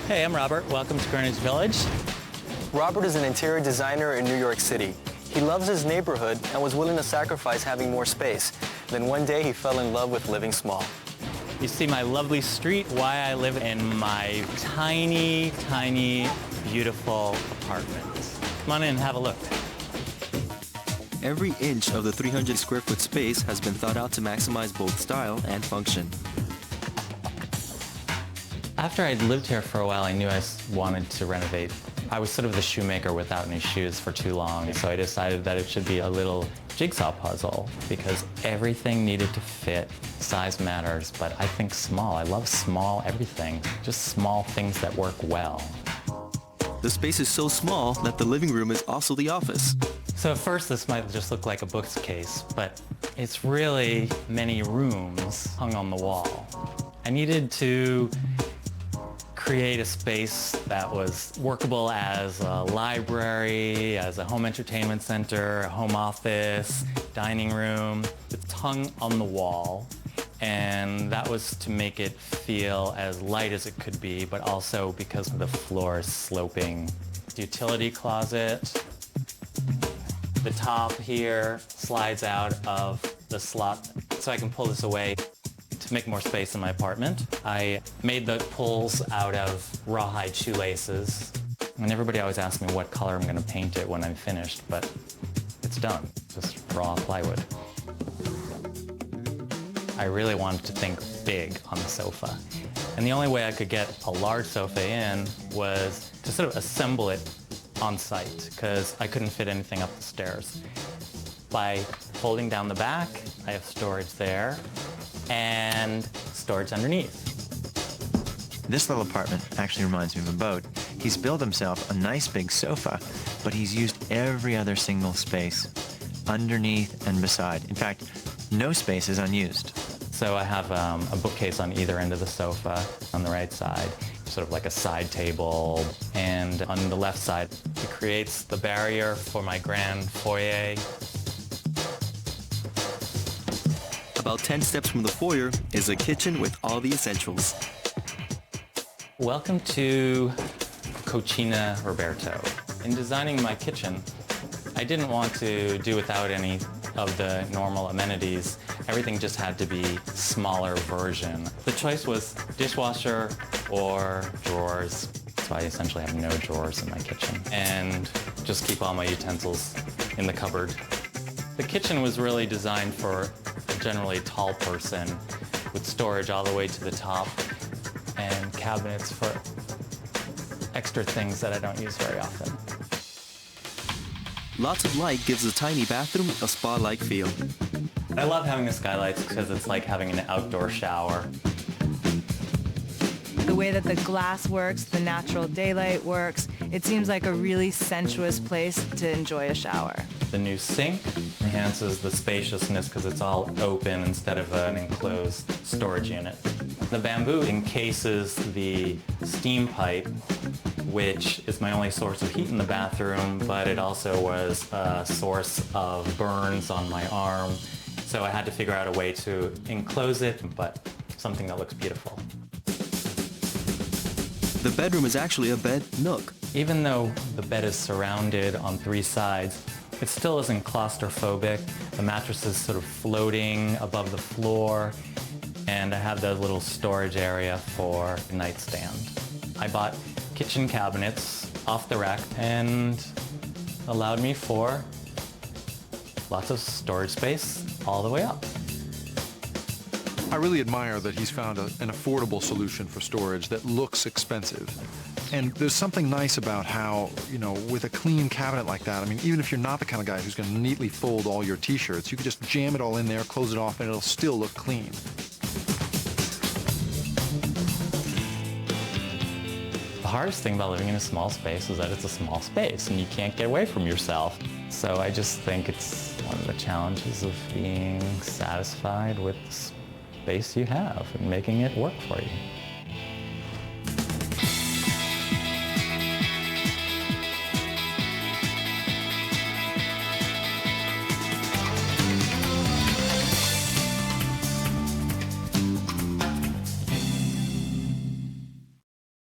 Hey, I'm Robert. Welcome to Greenwich Village. Robert is an interior designer in New York City. He loves his neighborhood and was willing to sacrifice having more space. Then one day he fell in love with living small. You see my lovely street, why I live in my tiny, beautiful apartment. Come on in and have a look. Every inch of the 300 square foot space has been thought out to maximize both style and function. After I'd lived here for a while, I knew I wanted to renovate. I was sort of the shoemaker without any shoes for too long, so I decided that it should be a little jigsaw puzzle because everything needed to fit. Size matters, but I think small. I love small everything, just small things that work well. The space is so small that the living room is also the office. So at first this might just look like a bookcase, but it's really many rooms hung on the wall. I needed to create a space that was workable as a library, as a home entertainment center, a home office, dining room. It's hung on the wall, and that was to make it feel as light as it could be, but also because the floor is sloping. The utility closet. The top here slides out of the slot, so I can pull this away to make more space in my apartment. I made the pulls out of rawhide shoelaces. And everybody always asks me what color I'm going to paint it when I'm finished, but it's done. Just raw plywood. I really wanted to think big on the sofa. And the only way I could get a large sofa in was to sort of assemble it on site, because I couldn't fit anything up the stairs. By folding down the back, I have storage there, and storage underneath. This little apartment actually reminds me of a boat. He's built himself a nice big sofa, but he's used every other single space, underneath and beside. In fact, no space is unused. So I have a bookcase on either end of the sofa on the right side, sort of like a side table, and on the left side, it creates the barrier for my grand foyer. About 10 steps from the foyer is a kitchen with all the essentials. Welcome to Cucina Roberto. In designing my kitchen, I didn't want to do without any of the normal amenities. Everything just had to be smaller version. The choice was dishwasher or drawers. So I essentially have no drawers in my kitchen, and just keep all my utensils in the cupboard. The kitchen was really designed for a generally tall person with storage all the way to the top and cabinets for extra things that I don't use very often. Lots of light gives the tiny bathroom a spa-like feel. I love having the skylights because it's like having an outdoor shower. The way that the glass works, the natural daylight works, it seems like a really sensuous place to enjoy a shower. The new sink enhances the spaciousness because it's all open instead of an enclosed storage unit. The bamboo encases the steam pipe, which is my only source of heat in the bathroom, but it also was a source of burns on my arm. So I had to figure out a way to enclose it, but something that looks beautiful. The bedroom is actually a bed nook. Even though the bed is surrounded on 3 sides, it still isn't claustrophobic. The mattress is sort of floating above the floor, and I have the little storage area for a nightstand. I bought kitchen cabinets off the rack and allowed me for lots of storage space all the way up. I really admire that he's found an affordable solution for storage that looks expensive. And there's something nice about how, you know, with a clean cabinet like that, I mean, even if you're not the kind of guy who's going to neatly fold all your t-shirts, you can just jam it all in there, close it off, and it'll still look clean. The hardest thing about living in a small space is that it's a small space and you can't get away from yourself. So I just think it's one of the challenges of being satisfied with the space you have and making it work for you.